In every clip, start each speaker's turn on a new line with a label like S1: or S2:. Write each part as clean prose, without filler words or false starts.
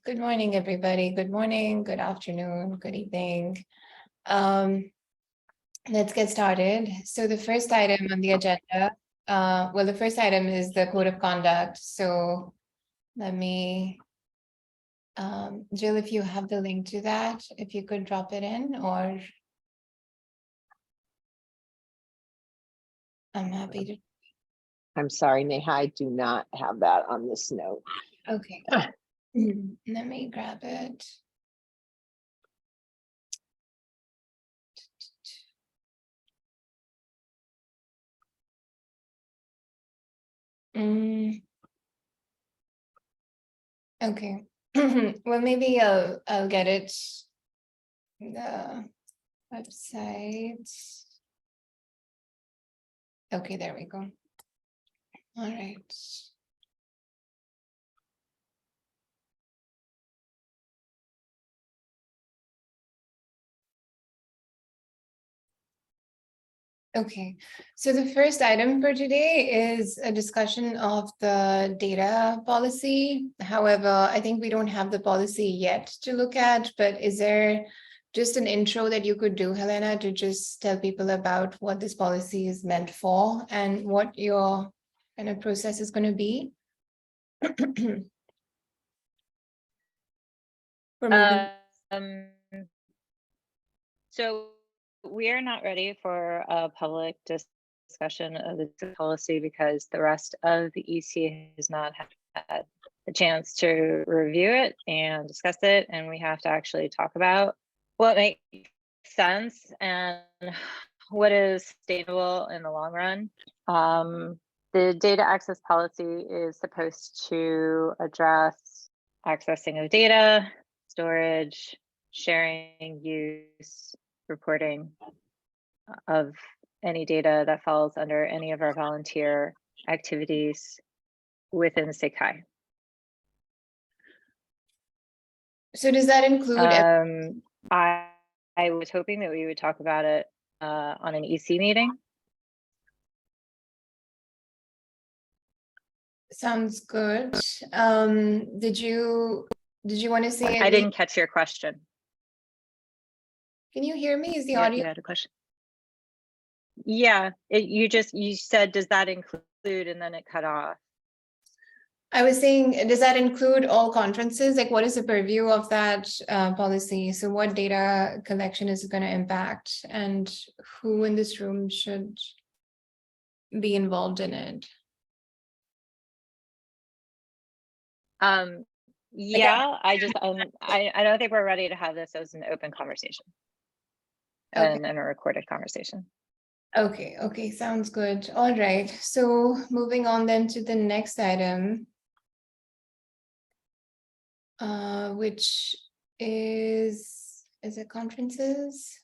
S1: Good morning, everybody. Good morning, good afternoon, good evening. Um, let's get started. So the first item on the agenda, the first item is the code of conduct. So let me, Jill, if you have the link to that, if you could drop it in, or I'm happy to.
S2: I'm sorry, Neha, I do not have that on this note.
S1: Okay. Let me grab it. Okay. Well, maybe I'll get it. The website. Okay, there we go. All right. Okay, so the first item for today is a discussion of the data policy. However, I think we don't have the policy yet to look at, but is there just an intro that you could do, Helena, to just tell people about what this policy is meant for and what your kind of process is going to be? For moving.
S3: So we are not ready for a public discussion of the policy because the rest of the EC has not had a chance to review it and discuss it, and we have to actually talk about what makes sense and what is sustainable in the long run. The data access policy is supposed to address accessing of data, storage, sharing, use, reporting of any data that falls under any of our volunteer activities within Sakai.
S1: So does that include?
S3: I was hoping that we would talk about it on an EC meeting.
S1: Sounds good. Did you want to say?
S3: I didn't catch your question.
S1: Can you hear me? Is the
S3: You
S1: audio?
S3: had a question. Yeah, you said, does that include, and then it cut off.
S1: I was saying, does that include all conferences? Like, what is the purview of that policy? So what data collection is it going to impact, and who in this room should be involved in it?
S3: Yeah, I don't think we're ready to have this as an open conversation.
S1: Okay.
S3: And a recorded conversation.
S1: Okay, sounds good. All right, so moving on then to the next item, which is it conferences?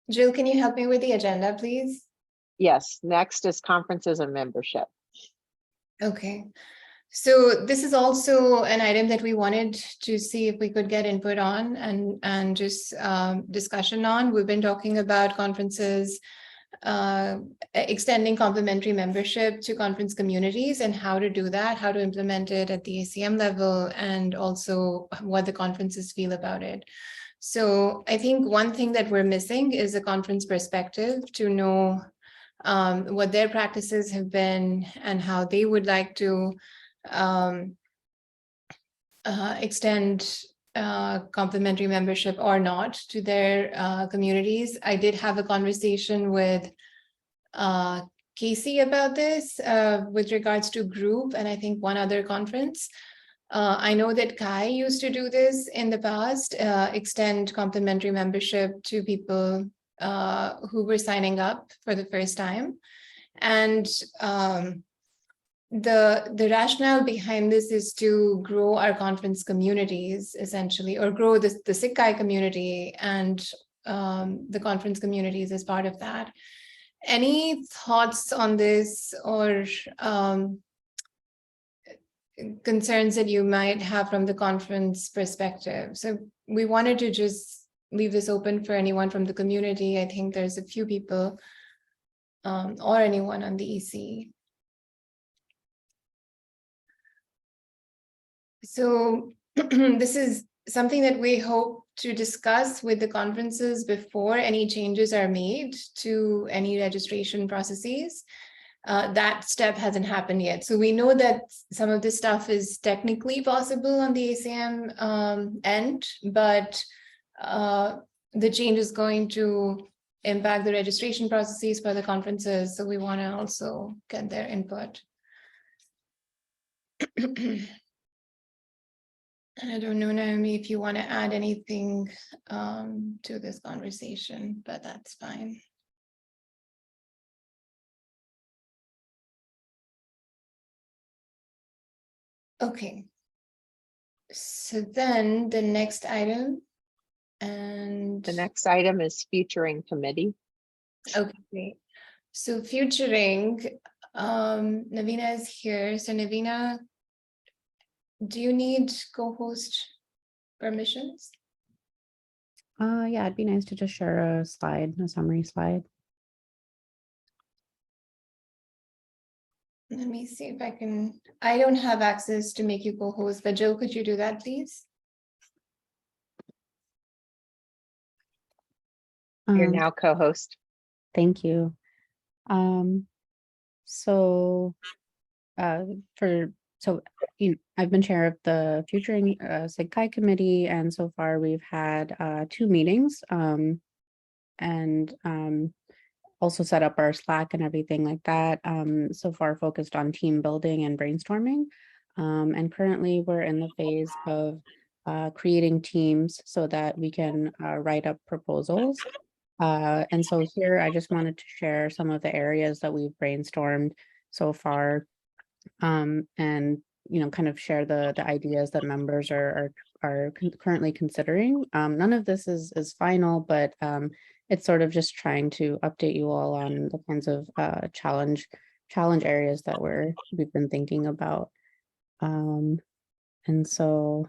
S1: Jill, can you help me with the agenda, please?
S2: Yes, next is conferences and membership.
S1: Okay, so this is also an item that we wanted to see if we could get input on and just discussion on. We've been talking about conferences, extending complimentary membership to conference communities and how to do that, how to implement it at the ACM level, and also what the conferences feel about it. So I think one thing that we're missing is a conference perspective to know what their practices have been and how they would like to extend complimentary membership or not to their communities. I did have a conversation with Casey about this with regards to group and I think one other conference. I know that Kai used to do this in the past, extend complimentary membership to people who were signing up for the first time. And the rationale behind this is to grow our conference communities, essentially, or grow the Sakai community and the conference communities as part of that. Any thoughts on this or concerns that you might have from the conference perspective? So we wanted to just leave this open for anyone from the community. I think there's a few people or anyone on the EC. So this is something that we hope to discuss with the conferences before any changes are made to any registration processes. That step hasn't happened yet. So we know that some of this stuff is technically possible on the ACM end, but the change is going to impact the registration processes for the conferences. So we want to also get their input. I don't know, Naomi, if you want to add anything to this conversation, but that's fine. Okay. So then the next item and
S2: The next item is featuring committee.
S1: okay, great. So futuring, Navina is here. So Navina, do you need co-host permissions?
S4: Yeah, it'd be nice to just share a slide, a summary slide.
S1: Let me see if I can. I don't have access to make you co-host, but Jill, could you do that, please?
S2: You're now co-host.
S4: Thank you. So I've been chair of the Futuring SIGCHI committee, and so far we've had 2 meetings, and also set up our Slack and everything like that. So far focused on team building and brainstorming, and currently we're in the phase of creating teams so that we can write up proposals. And so here I just wanted to share some of the areas that we've brainstormed so far, and kind of share the ideas that members are currently considering. None of this is final, but it's sort of just trying to update you all on the kinds of challenge areas that we've been thinking about. And so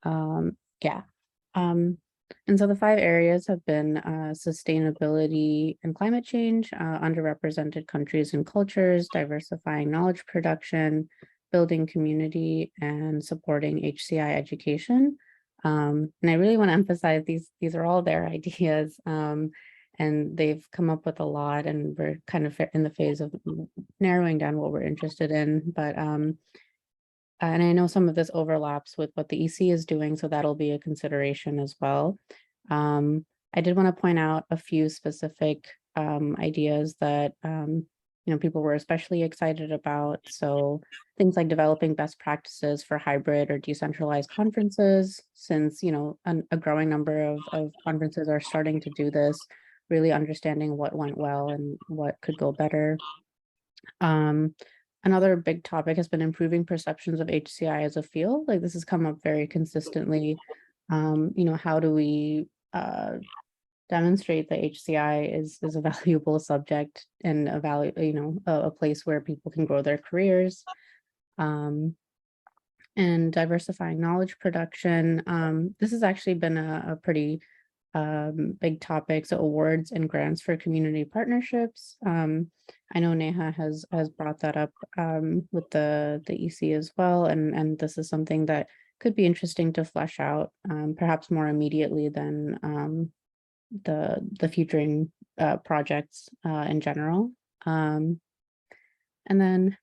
S4: yeah. And so the 5 areas have been sustainability and climate change, underrepresented countries and cultures, diversifying knowledge production, building community, and supporting HCI education. And I really want to emphasize these are all their ideas, and they've come up with a lot, and we're kind of in the phase of narrowing down what we're interested in. But and I know some of this overlaps with what the EC is doing, so that'll be a consideration as well. I did want to point out a few specific ideas that people were especially excited about. So things like developing best practices for hybrid or decentralized conferences, since a growing number of conferences are starting to do this, really understanding what went well and what could go better. Another big topic has been improving perceptions of HCI as a field. Like, this has come up very consistently. How do we demonstrate that HCI is a valuable subject and a place where people can grow their careers, and diversifying knowledge production. This has actually been a pretty big topic. So awards and grants for community partnerships. I know Neha has brought that up with the EC as well, and this is something that could be interesting to flesh out, perhaps more immediately than the futuring projects in general. And then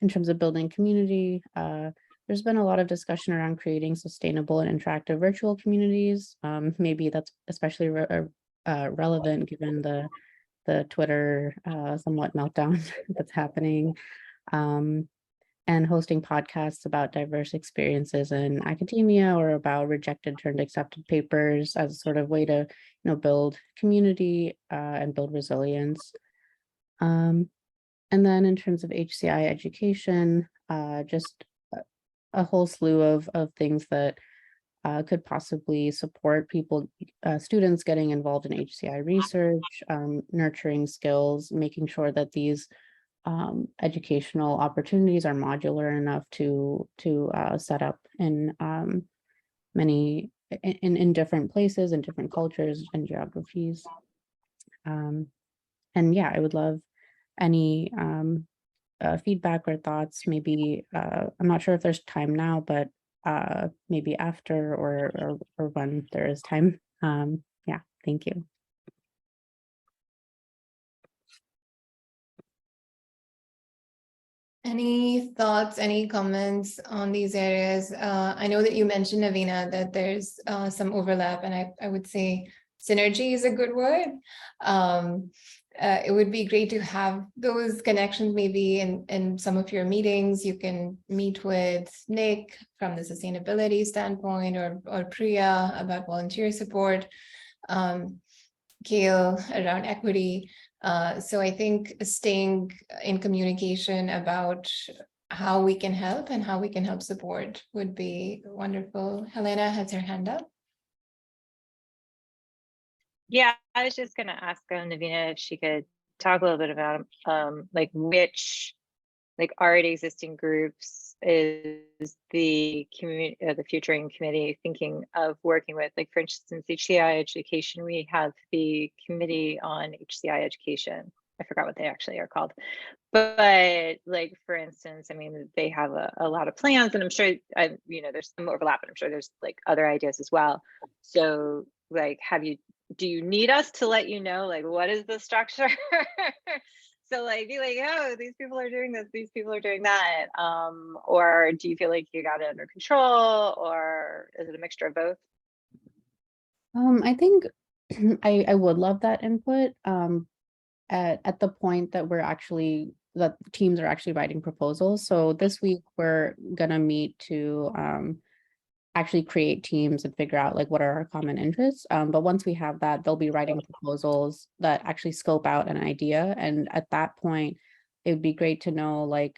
S4: in terms of building community, there's been a lot of discussion around creating sustainable and interactive virtual communities. Maybe that's especially relevant given the Twitter somewhat meltdown that's happening, and hosting podcasts about diverse experiences in academia or about rejected turned accepted papers as a sort of way to build community and build resilience. And then in terms of HCI education, just a whole slew of things that could possibly support students getting involved in HCI research, nurturing skills, making sure that these educational opportunities are modular enough to set up in many in different places and different cultures and geographies. And yeah, I would love any feedback or thoughts, maybe I'm not sure if there's time now, but maybe after or when there is time. Yeah, thank you.
S1: Any thoughts, any comments on these areas? I know that you mentioned, Navina, that there's some overlap, and I would say synergy is a good word. It would be great to have those connections maybe in some of your meetings. You can meet with Nick from the sustainability standpoint, or Priya about volunteer support, Kale around equity. So I think staying in communication about how we can help and how we can help support would be wonderful. Helena has her hand up.
S3: Yeah, I was just gonna ask Navina if she could talk a little bit about like which already existing groups is the community, the Futuring Committee thinking of working with. Like, for instance, HCI Education, we have the Committee on HCI Education. I forgot what they actually are called. But like, for instance, I mean, they have a lot of plans, and I'm sure, there's some overlap, and I'm sure there's like other ideas as well. So like, do you need us to let you know, like, what is the structure? So like, be like, oh, these people are doing this, these people are doing that. Or do you feel like you got it under control, or is it a mixture of both?
S4: I think I would love that input at the point that that teams are actually writing proposals. So this week we're gonna meet to actually create teams and figure out like what are our common interests. But once we have that, they'll be writing proposals that actually scope out an idea. And at that point, it would be great to know, like,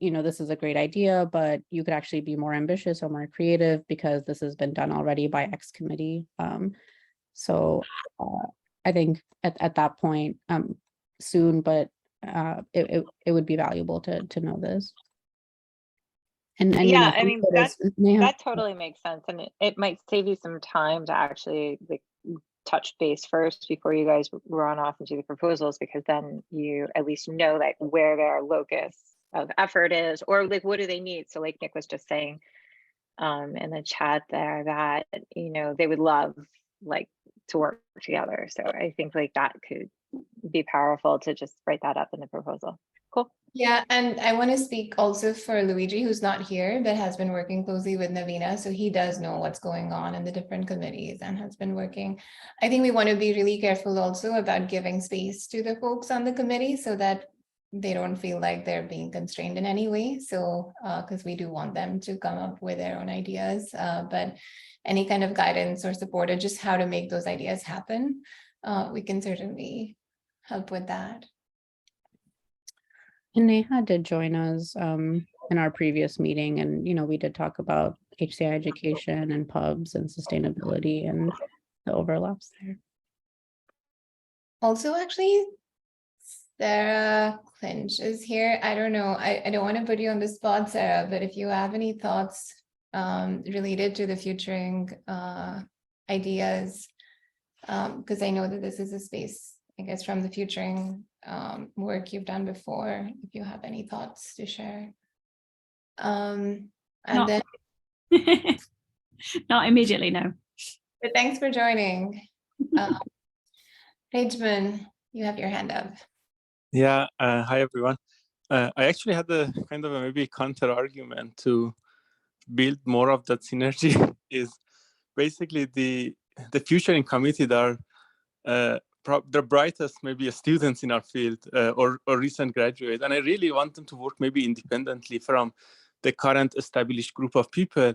S4: this is a great idea, but you could actually be more ambitious or more creative because this has been done already by X committee. So I think at that point, soon, but it would be valuable to know this. And
S3: Yeah, I
S4: thank
S3: mean,
S4: you for this, Neha.
S3: that totally makes sense, and it might save you some time to actually like touch base first before you guys run off and do the proposals, because then you at least know like where their locus of effort is, or like what do they need. So like Nick was just saying in the chat there that they would love like to work together. So I think like that could be powerful to just write that up in the proposal. Cool.
S1: Yeah, and I want to speak also for Luigi, who's not here, but has been working closely with Navina. So he does know what's going on in the different committees and has been working. I think we want to be really careful also about giving space to the folks on the committee so that they don't feel like they're being constrained in any way. So, because we do want them to come up with their own ideas, but any kind of guidance or support or just how to make those ideas happen, we can certainly help with that.
S4: And Neha did join us in our previous meeting, and we did talk about HCI education and pubs and sustainability and the overlaps there.
S1: Also, actually, Sarah Clinch is here. I don't know. I don't want to put you on the spot, Sarah, but if you have any thoughts related to the Futuring ideas, because I know that this is a space, I guess, from the Futuring work you've done before, if you have any thoughts to share. And then
S5: not immediately, no.
S1: But thanks for joining. Pageman, you have your hand up.
S6: Yeah, hi everyone. I actually had a kind of a maybe counter argument to build more of that synergy. Is basically the Futuring committee that are the brightest maybe students in our field or recent graduates, and I really want them to work maybe independently from the current established group of people,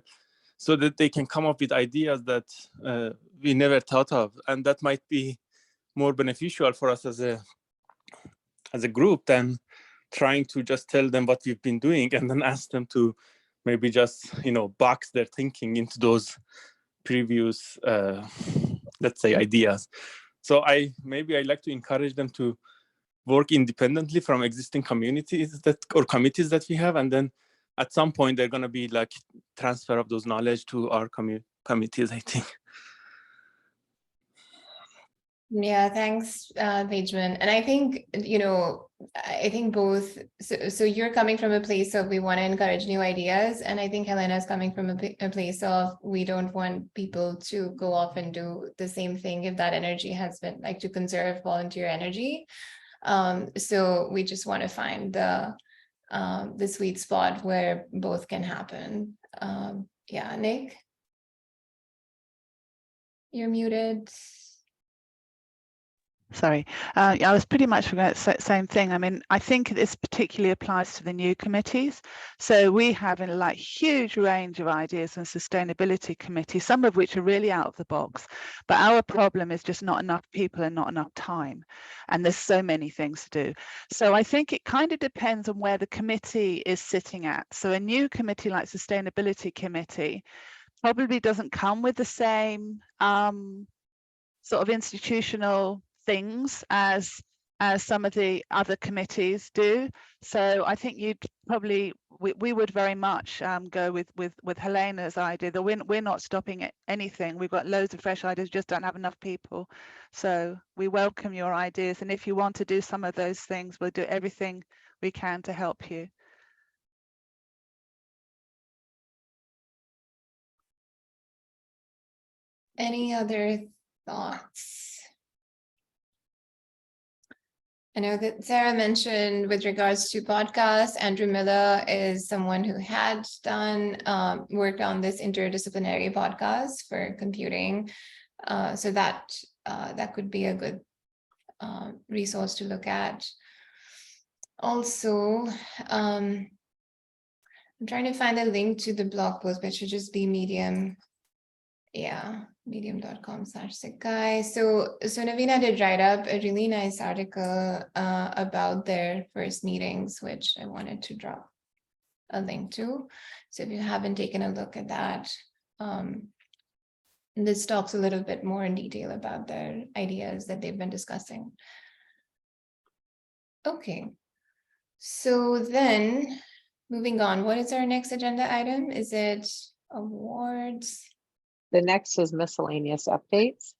S6: so that they can come up with ideas that we never thought of, and that might be more beneficial for us as a group than trying to just tell them what we've been doing and then ask them to maybe just box their thinking into those previous let's say ideas. So I like to encourage them to work independently from existing communities or committees that we have, and then at some point they're going to be like transfer of those knowledge to our committees, I think.
S1: Yeah, thanks, Pageman. And I think, I think both, so you're coming from a place of we want to encourage new ideas, and I think Helena is coming from a place of we don't want people to go off and do the same thing if that energy has been, like, to conserve volunteer energy. So we just want to find the sweet spot where both can happen. Yeah, Nick? You're muted.
S5: Sorry, yeah, I was pretty much going to say the same thing. I mean, I think this particularly applies to the new committees. So we have a like huge range of ideas in sustainability committee, some of which are really out of the box. But our problem is just not enough people and not enough time. And there's so many things to do. So I think it kind of depends on where the committee is sitting at. So a new committee like sustainability committee probably doesn't come with the same sort of institutional things as some of the other committees do. So I think you'd probably, we would very much go with Helena's idea that we're not stopping at anything. We've got loads of fresh ideas, just don't have enough people. So we welcome your ideas, and if you want to do some of those things, we'll do everything we can to help you.
S1: Any other thoughts? I know that Sarah mentioned with regards to podcasts, Andrew Miller is someone who had done worked on this interdisciplinary podcast for computing. So that could be a good resource to look at. Also, I'm trying to find a link to the blog post, but it should just be Medium. Yeah, medium.com/sickguy. So Navina did write up a really nice article about their first meetings, which I wanted to drop a link to. So if you haven't taken a look at that, this talks a little bit more in detail about their ideas that they've been discussing. Okay, so then moving on, what is our next agenda item? Is it awards?
S2: The next is miscellaneous updates.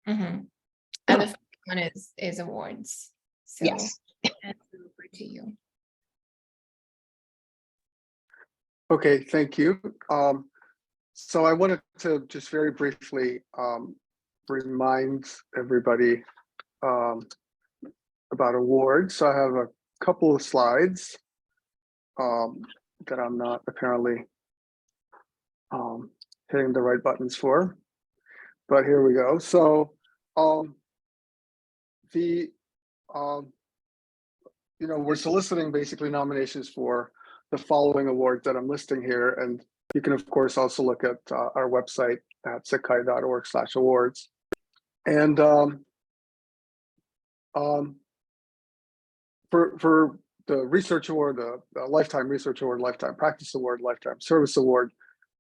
S1: And the first one is awards. So
S2: Yes.
S1: over to you.
S7: Okay, thank you. So I wanted to just very briefly remind everybody about awards. So I have a couple of slides that I'm not apparently hitting the right buttons for, but here we go. So we're soliciting basically nominations for the following awards that I'm listing here, and you can of course also look at our website at sickguy.org/awards. And for the research award, the Lifetime Research Award, Lifetime Practice Award, Lifetime Service Award,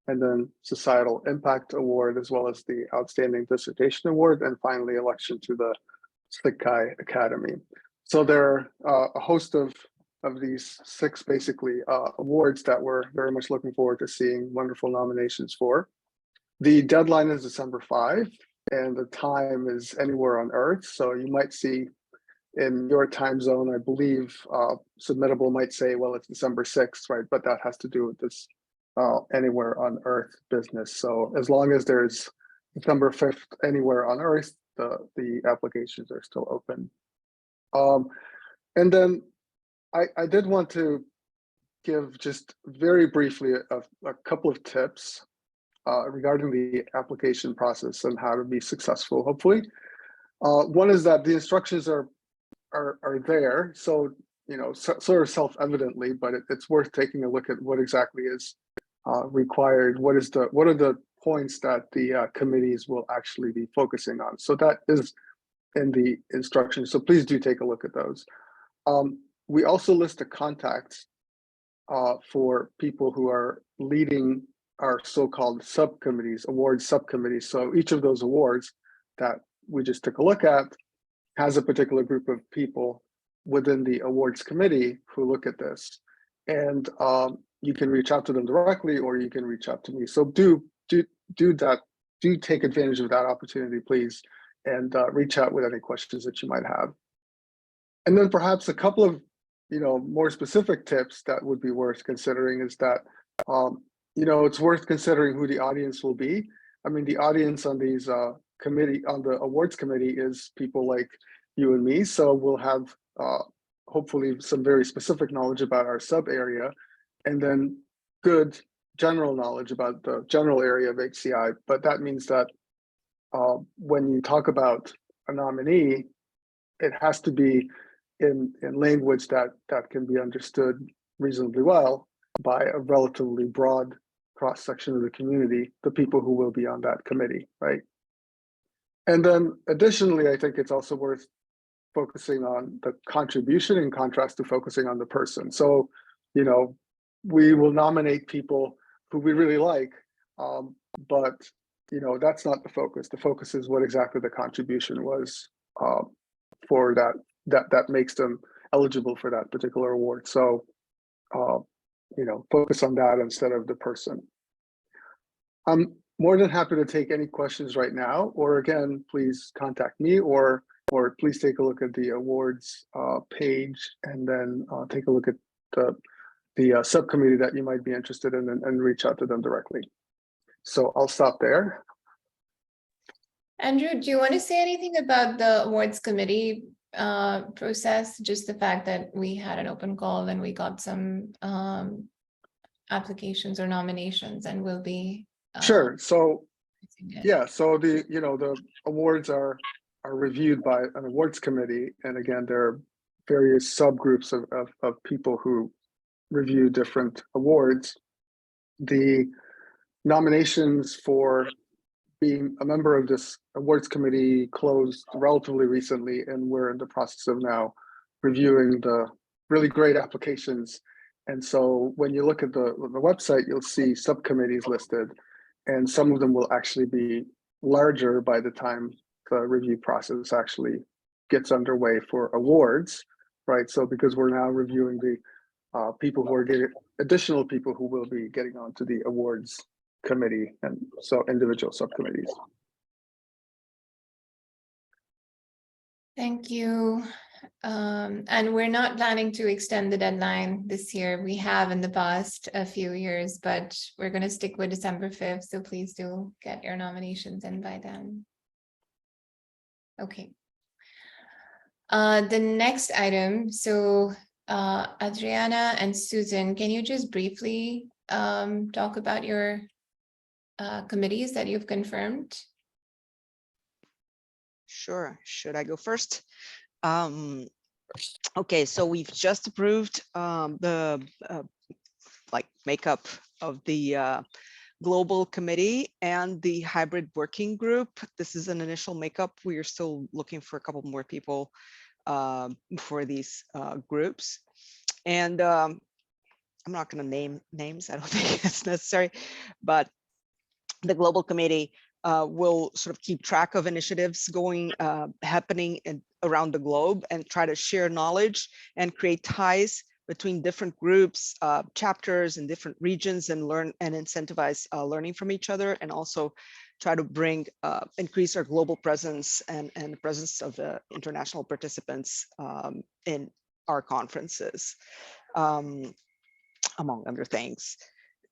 S7: and then Societal Impact Award, as well as the Outstanding Dissertation Award, and finally election to the Sickguy Academy. So there are a host of these 6 basically awards that we're very much looking forward to seeing wonderful nominations for. The deadline is December 5, and the time is anywhere on Earth. So you might see in your time zone, I believe, submittable might say, well, it's December 6th, right? But that has to do with this anywhere on Earth business. So as long as there's December 5th anywhere on Earth, the applications are still open. And then I did want to give just very briefly a couple of tips regarding the application process and how to be successful, hopefully. One is that the instructions are there, so sort of self-evidently, but it's worth taking a look at what exactly is required. What are the points that the committees will actually be focusing on? So that is in the instructions. So please do take a look at those. We also list the contacts for people who are leading our so-called subcommittees, award subcommittees. So each of those awards that we just took a look at has a particular group of people within the awards committee who look at this. And you can reach out to them directly, or you can reach out to me. So do that. Do take advantage of that opportunity, please, and reach out with any questions that you might have. And then perhaps a couple of, more specific tips that would be worth considering is that, it's worth considering who the audience will be. I mean, the audience on these on the awards committee is people like you and me. So we'll have hopefully some very specific knowledge about our sub area, and then good general knowledge about the general area of HCI. But that means that when you talk about a nominee, it has to be in language that can be understood reasonably well by a relatively broad cross-section of the community, the people who will be on that committee, right? And then additionally, I think it's also worth focusing on the contribution in contrast to focusing on the person. So, we will nominate people who we really like, but that's not the focus. The focus is what exactly the contribution was for that makes them eligible for that particular award. So, focus on that instead of the person. I'm more than happy to take any questions right now, or again, please contact me, or please take a look at the awards page, and then take a look at the subcommittee that you might be interested in, and reach out to them directly. So I'll stop there.
S1: Andrew, do you want to say anything about the awards committee process? Just the fact that we had an open call and we got some applications or nominations, and we'll be
S7: sure. So yeah, so the the awards are reviewed by an awards committee, and again, there are various subgroups of people who review different awards. The nominations for being a member of this awards committee closed relatively recently, and we're in the process of now reviewing the really great applications. And so when you look at the website, you'll see subcommittees listed, and some of them will actually be larger by the time the review process actually gets underway for awards, right? So because we're now reviewing the people who are getting, additional people who will be getting onto the awards committee, and so individual subcommittees.
S1: Thank you. And we're not planning to extend the deadline this year. We have in the past a few years, but we're going to stick with December 5th. So please do get your nominations in by then. Okay. The next item. So Adriana and Susan, can you just briefly talk about your committees that you've confirmed?
S8: Sure. Should I go first? Okay, so we've just approved the makeup of the global committee and the hybrid working group. This is an initial makeup. We are still looking for a couple more people for these groups. And I'm not going to name names. I don't think it's necessary, but the global committee will sort of keep track of initiatives happening around the globe, and try to share knowledge and create ties between different groups, chapters in different regions, and learn and incentivize learning from each other, and also try to increase our global presence and the presence of the international participants in our conferences, among other things.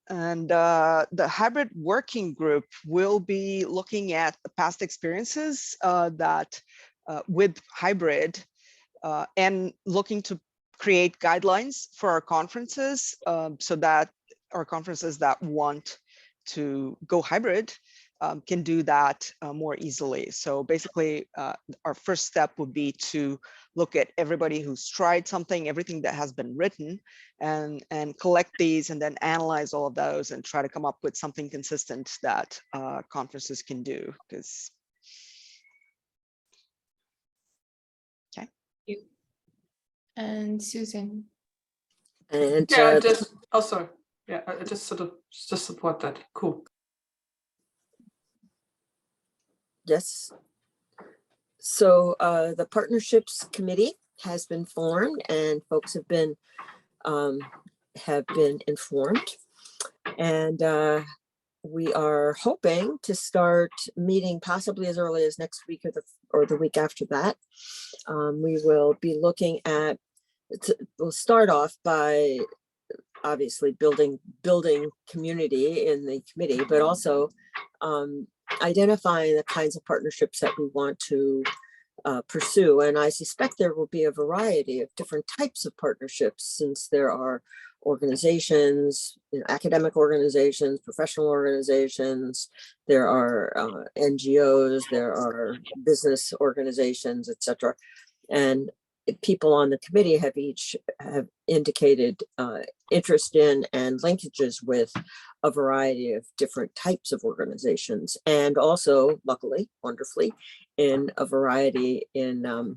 S8: And the hybrid working group will be looking at the past experiences with hybrid and looking to create guidelines for our conferences, so that our conferences that want to go hybrid can do that more easily. So basically, our first step would be to look at everybody who's tried something, everything that has been written, and collect these, and then analyze all of those and try to come up with something consistent that conferences can do. Because
S1: And Susan.
S9: And
S10: yeah, just also, yeah, I just sort of just support that. Cool.
S9: yes. So the partnerships committee has been formed, and folks have been informed. And we are hoping to start meeting possibly as early as next week or the week after that. We will be looking at, we'll start off by obviously building community in the committee, but also identifying the kinds of partnerships that we want to pursue. And I suspect there will be a variety of different types of partnerships, since there are organizations, academic organizations, professional organizations, there are NGOs, there are business organizations, etc. And people on the committee have indicated interest in and linkages with a variety of different types of organizations, and also, luckily, wonderfully, in a variety in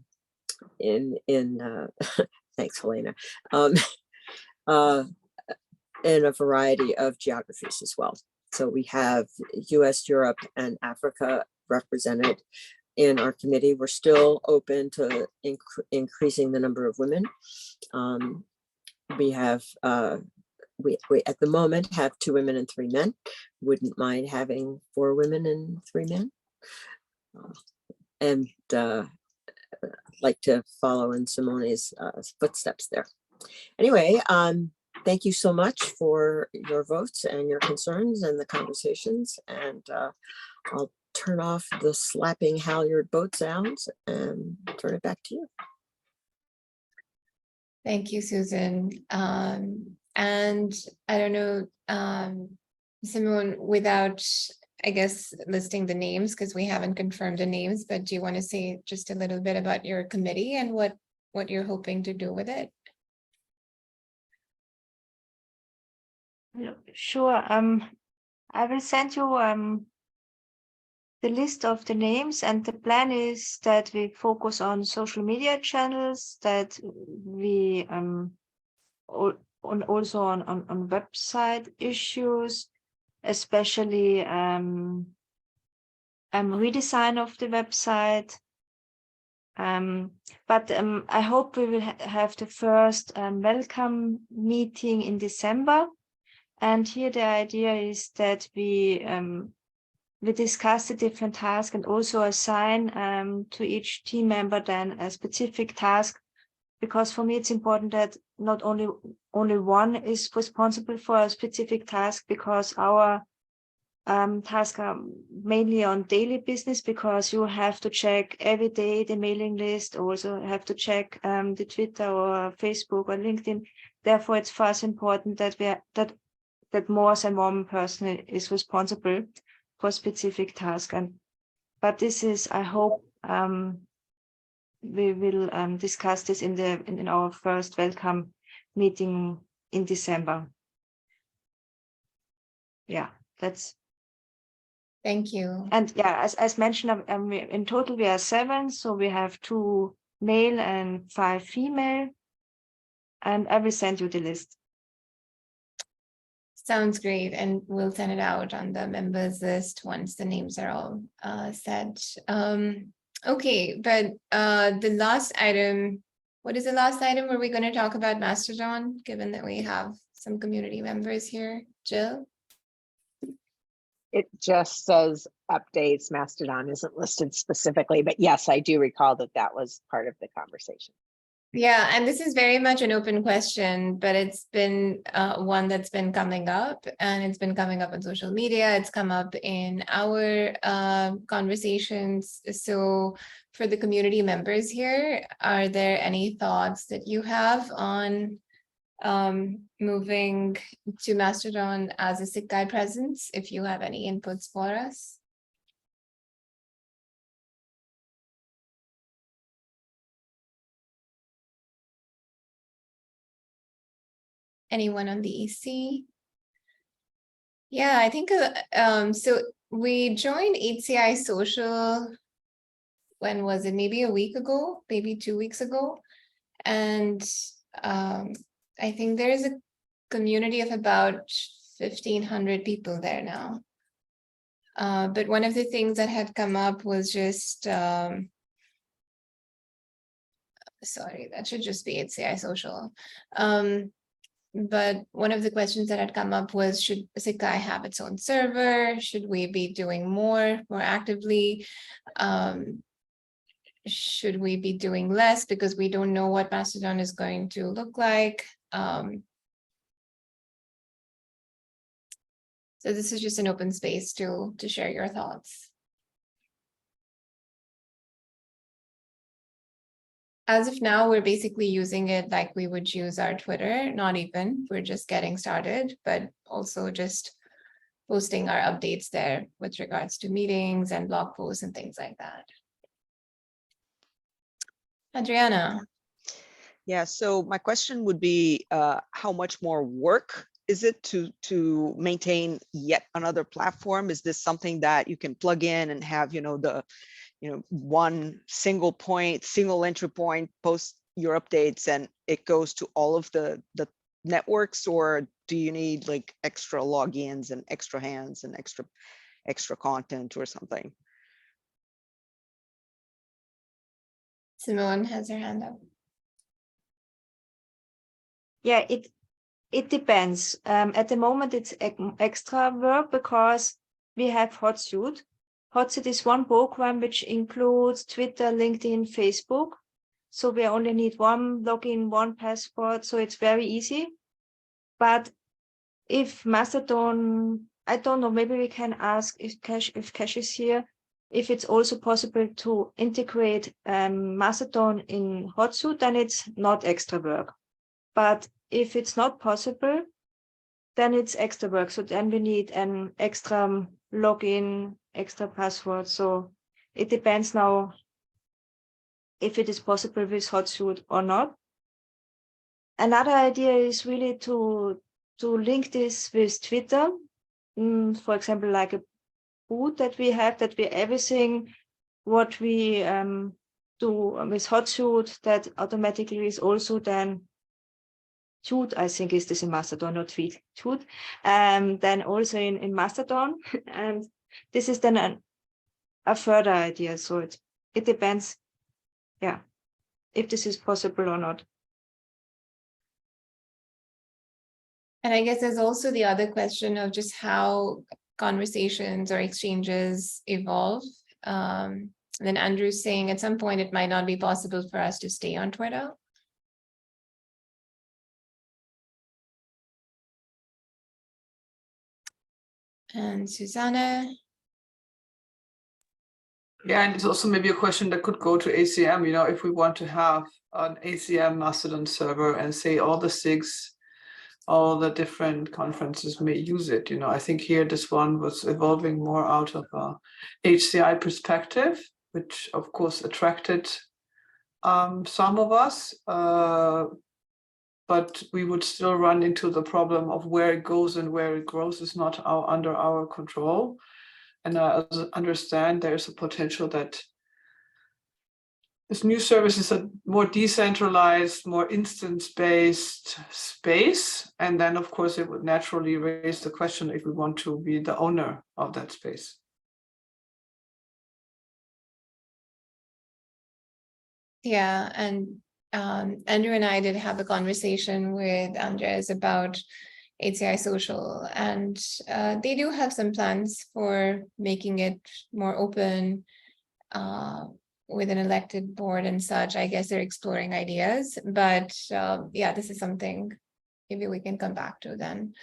S9: thanks, Helena, in a variety of geographies as well. So we have US, Europe, and Africa represented in our committee. We're still open to increasing the number of women. We have, we at the moment have 2 women and 3 men. Wouldn't mind having 4 women and 3 men. And like to follow in Simone's footsteps there. Anyway, thank you so much for your votes and your concerns and the conversations. And I'll turn off the slapping halyard boat sounds and turn it back to you.
S1: Thank you, Susan. And I don't know, Simone, without, I guess, listing the names, because we haven't confirmed the names, but do you want to say just a little bit about your committee and what you're hoping to do with it?
S11: Sure. I will send you the list of the names, and the plan is that we focus on social media channels, that we also on website issues, especially redesign of the website. But I hope we will have the first welcome meeting in December. And here the idea is that we discuss the different tasks and also assign to each team member then a specific task, because for me it's important that not only one is responsible for a specific task, because our tasks are mainly on daily business, because you have to check every day the mailing list, also have to check the Twitter or Facebook or LinkedIn. Therefore, it's for us important that that more than one person is responsible for specific task. But this is, I hope, we will discuss this in our first welcome meeting in December. Yeah, that's.
S1: Thank you.
S11: And yeah, as mentioned, in total we are 7, so we have 2 male and 5 female, and I will send you the list.
S1: Sounds great, and we'll send it out on the members list once the names are all set. Okay, but the last item, what is the last item? Were we going to talk about Mastodon, given that we have some community members here? Jill?
S2: It just says updates. Mastodon isn't listed specifically, but yes, I do recall that was part of the conversation.
S1: Yeah, and this is very much an open question, but it's been one that's been coming up, and it's been coming up on social media. It's come up in our conversations. So for the community members here, are there any thoughts that you have on moving to Mastodon as a Sakai presence? If you have any inputs for us. Anyone on the EC? Yeah, I think so we joined HCI Social, when was it? Maybe a week ago, maybe 2 weeks ago. And I think there is a community of about 1,500 people there now. But one of the things that had come up was just, sorry, that should just be HCI Social. but one of the questions that had come up was, should Sakai have its own server? Should we be doing more actively? Should we be doing less because we don't know what Mastodon is going to look like? So this is just an open space to share your thoughts. As of now, we're basically using it like we would use our Twitter, not even, we're just getting started, but also just posting our updates there with regards to meetings and blog posts and things like that. Adriana.
S8: Yeah, so my question would be, how much more work is it to maintain yet another platform? Is this something that you can plug in and have, one single point, single entry point, post your updates and it goes to all of the networks, or do you need like extra logins and extra hands and extra content or something?
S1: Simone has her hand up.
S11: Yeah, it depends. At the moment, it's extra work because we have HotSuite. HotSuite is one program which includes Twitter, LinkedIn, Facebook. So we only need one login, one password. So it's very easy. But if Mastodon, I don't know, maybe we can ask if Cash is here, if it's also possible to integrate Mastodon in HotSuite, then it's not extra work. But if it's not possible, then it's extra work. So then we need an extra login, extra password. So it depends now if it is possible with HotSuite or not. Another idea is really to link this with Twitter. For example, like a boot that we have, that we everything what we do with HotSuite, that automatically is also then Tut, I think is this in Mastodon, not tweet, Tut, then also in Mastodon. And this is then a further idea. So it depends, yeah, if this is possible or not.
S1: And I guess there's also the other question of just how conversations or exchanges evolve. And then Andrew's saying at some point it might not be possible for us to stay on Twitter. And Susanna.
S10: Yeah, and it's also maybe a question that could go to ACM, if we want to have an ACM Mastodon server and say all the SIGs, all the different conferences may use it. I think here this one was evolving more out of a HCI perspective, which of course attracted some of us, but we would still run into the problem of where it goes and where it grows is not under our control. And I understand there's a potential that this new service is a more decentralized, more instance-based space. And then, of course, it would naturally raise the question if we want to be the owner of that space.
S1: Yeah, and Andrew and I did have a conversation with Andres about HCI Social, and they do have some plans for making it more open with an elected board and such. I guess they're exploring ideas, but yeah, this is something maybe we can come back to then.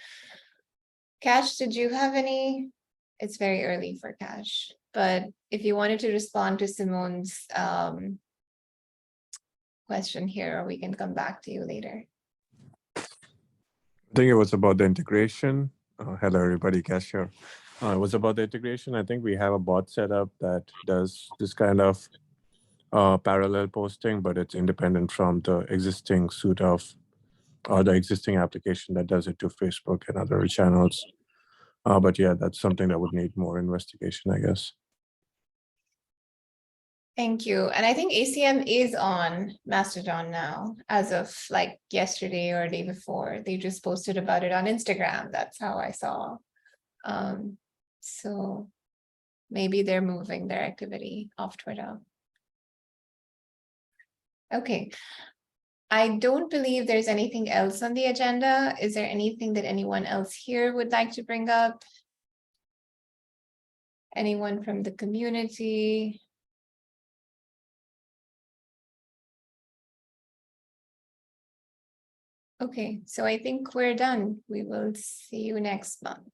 S1: Cash, did you have any? It's very early for Cash, but if you wanted to respond to Simone's question here, or we can come back to you later.
S12: I think it was about the integration. Hello, everybody, Cash here. It was about the integration. I think we have a bot set up that does this kind of parallel posting, but it's independent from the existing suite of, or the existing application that does it to Facebook and other channels. But yeah, that's something that would need more investigation, I guess.
S1: Thank you. And I think ACM is on Mastodon now, as of like yesterday or day before. They just posted about it on Instagram. That's how I saw. So maybe they're moving their activity off Twitter. Okay. I don't believe there's anything else on the agenda. Is there anything that anyone else here would like to bring up? Anyone from the community? Okay, so I think we're done. We will see you next month.